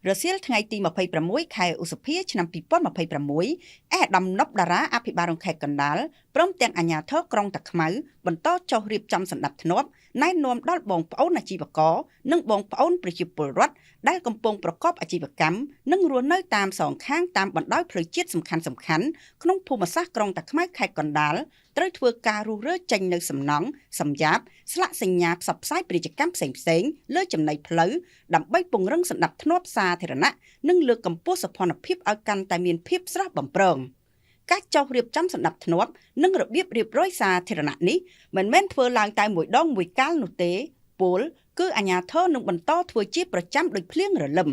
រសៀលថ្ងៃទី26ខែឧសភាឆ្នាំ2026អាដាមណប់តារាអភិបាលរងខេត្តកណ្ដាលព្រមទាំងអាជ្ញាធរក្រុងតាខ្មៅបន្តចុះរៀបចំសណ្ដាប់ធ្នាប់ណែនាំដល់បងប្អូនអាជីវករនិងបងប្អូនប្រជាពលរដ្ឋដែលកំពុងប្រកបអាជីវកម្មនិងរស់នៅតាមសងខាងតាមបណ្ដោយផ្លូវជាតិសំខាន់ៗក្នុងភូមិសាស្ត្រក្រុងតាខ្មៅខេត្តកណ្ដាលត្រូវធ្វើការរុះរើចេញនៅសំណង់សម្យាបស្លាកសញ្ញាផ្សព្វផ្សាយពាណិជ្ជកម្មផ្សេងៗលើចំណីផ្លូវដើម្បីពង្រឹងសណ្ដាប់ធ្នាប់សាធារណៈនិងលើកកម្ពស់សោភ័ណភាពឲ្យកាន់តែមានភាពស្រស់បំព្រងការចុះរៀបចំសណ្ដាប់ធ្នាប់និងរបៀបរៀបរយសាធារណៈនេះមិនមែនធ្វើឡើងតែមួយដងមួយកាលនោះទេពលគឺអាជ្ញាធរនឹងបន្តធ្វើជាប្រចាំដោយភ្លៀងរលឹម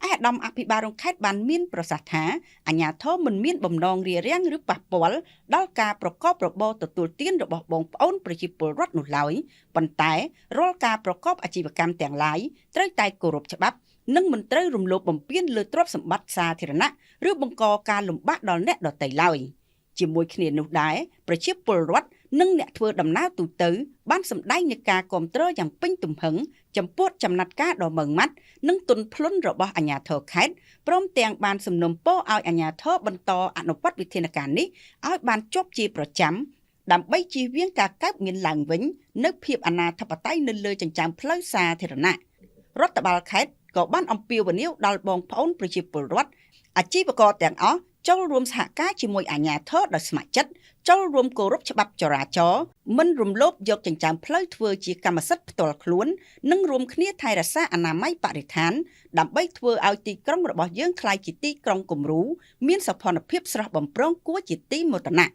អាដាមអភិបាលរងខេត្តបានមានប្រសាសន៍ថាអាជ្ញាធរមិនមានបំណងរារាំងឬប៉ះពាល់ដល់ការប្រកបរបរទទួលទានរបស់បងប្អូនប្រជាពលរដ្ឋនោះឡើយប៉ុន្តែរាល់ការប្រកបអាជីវកម្មទាំងឡាយត្រូវតែគោរពច្បាប់និងមិនត្រូវរំលោភបំពានលើទ្រព្យសម្បត្តិសាធារណៈឬបង្កការលំបាកដល់អ្នកដទៃឡើយជាមួយគ្នានោះដែរប្រជាពលរដ្ឋនិងអ្នកធ្វើដំណើរទូទៅបានសម្ដែងនូវការគាំទ្រយ៉ាងពេញទំហឹងចំពោះចំណាត់ការដ៏ម៉ឺងម៉ាត់និងទន់ភ្លន់របស់អាជ្ញាធរខេត្តព្រមទាំងបានសំណូមពរឲ្យអាជ្ញាធរបន្តអនុវត្តវិធានការនេះឲ្យបានជាប់ជាប្រចាំដើម្បីជៀសវាងការកើតមានឡើងវិញនៅភាពអនាធិបតេយ្យនៅលើចិញ្ចើមផ្លូវសាធារណៈរដ្ឋបាលខេត្តក៏បានអំពាវនាវដល់បងប្អូនប្រជាពលរដ្ឋអាជីវករទាំងអស់ចូលរួមសហការជាមួយអាជ្ញាធរដោយស្ម័គ្រចិត្តចូលរួមគោរពច្បាប់ចរាចរណ៍មិនរំលោភយកចិញ្ចើមផ្លូវធ្វើជាកម្មសិទ្ធិផ្ទាល់ខ្លួននិងរួមគ្នាថែរក្សាអនាម័យបរិស្ថានដើម្បីធ្វើឲ្យទីក្រុងរបស់យើងក្លាយជាទីក្រុងគំរូមានសោភ័ណភាពស្រស់បំព្រងគួរជាទីមោទនៈ